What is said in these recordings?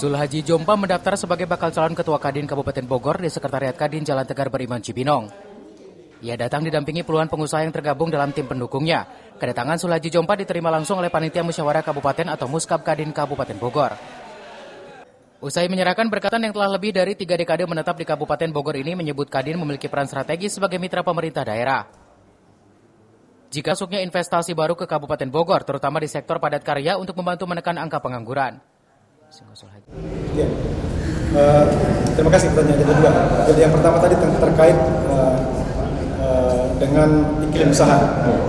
Sulhaji Jompa mendaftar sebagai bakal calon Ketua Kadin Kabupaten Bogor di Sekretariat Kadin Jalan Tegar Beriman Cibinong. Ia datang didampingi puluhan pengusaha yang tergabung dalam tim pendukungnya. Kedatangan Sulhaji Jompa diterima langsung oleh Panitia Musyawarah Kabupaten atau Muskab Kadin Kabupaten Bogor. Usai menyerahkan berkatan yang telah lebih dari 3 dekade menetap di Kabupaten Bogor ini menyebut Kadin memiliki peran strategis sebagai mitra pemerintah daerah. Jika masuknya investasi baru ke Kabupaten Bogor, terutama di sektor padat karya untuk membantu menekan angka pengangguran. Ya. Terima kasih pertanyaan yang kedua. Jadi yang pertama tadi terkait dengan iklim usaha.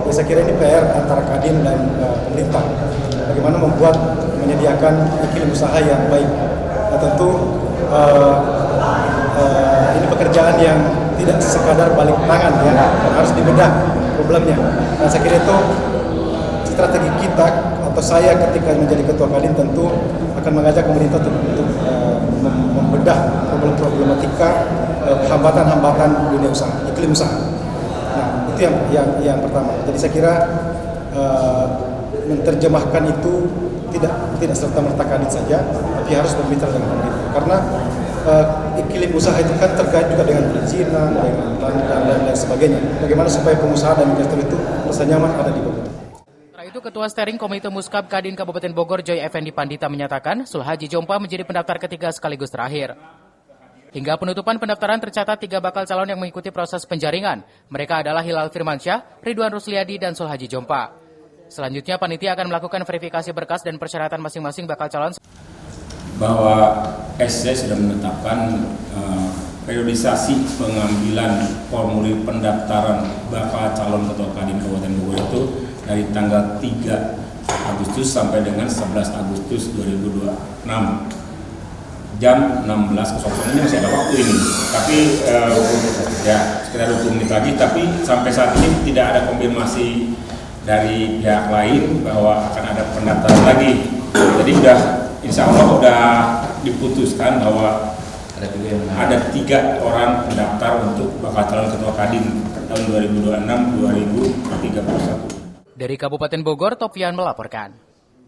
Ya, saya kira ini PR antara Kadin dan pemerintah. Bagaimana membuat menyediakan iklim usaha yang baik. Nah, tentu ini pekerjaan yang tidak sekadar balik tangan ya, harus dibedah problemnya. Nah, saya kira itu strategi kita atau saya ketika menjadi ketua Kadin tentu akan mengajak pemerintah untuk membedah problematika hambatan-hambatan dunia usaha, iklim usaha. Nah, itu yang pertama. Jadi saya kira menerjemahkan itu tidak serta-merta Kadin saja, tapi harus bermitra dengan pemerintah. Karena iklim usaha itu kan terkait juga dengan perizinan, dengan dan lain sebagainya. Bagaimana supaya pengusaha dan investor itu merasa nyaman ada di Bogor. Setelah itu, Ketua Steering Komite Muskab Kadin Kabupaten Bogor Joy Effendi Pandita menyatakan Sulhaji Jompa menjadi pendaftar ketiga sekaligus terakhir. Hingga penutupan pendaftaran tercatat 3 bakal calon yang mengikuti proses penjaringan. Mereka adalah Hilal Firmansyah, Ridwan Rusliadi, dan Sulhaji Jompa. Selanjutnya, panitia akan melakukan verifikasi berkas dan persyaratan masing-masing bakal calon. Bahwa SC sudah menetapkan periodisasi pengambilan formulir pendaftaran bakal calon Ketua Kadin Kabupaten Bogor itu dari tanggal 3 Agustus sampai dengan 11 Agustus 2026 jam 16.00 ini masih ada waktu ini, tapi ya sekitar 20 menit lagi, tapi sampai saat ini tidak ada konfirmasi dari pihak lain bahwa akan ada pendaftaran lagi. Jadi insya Allah sudah diputuskan bahwa ada 3 orang pendaftar untuk bakal calon Ketua Kadin tahun 2026-2031. Dari Kabupaten Bogor, Topian melaporkan.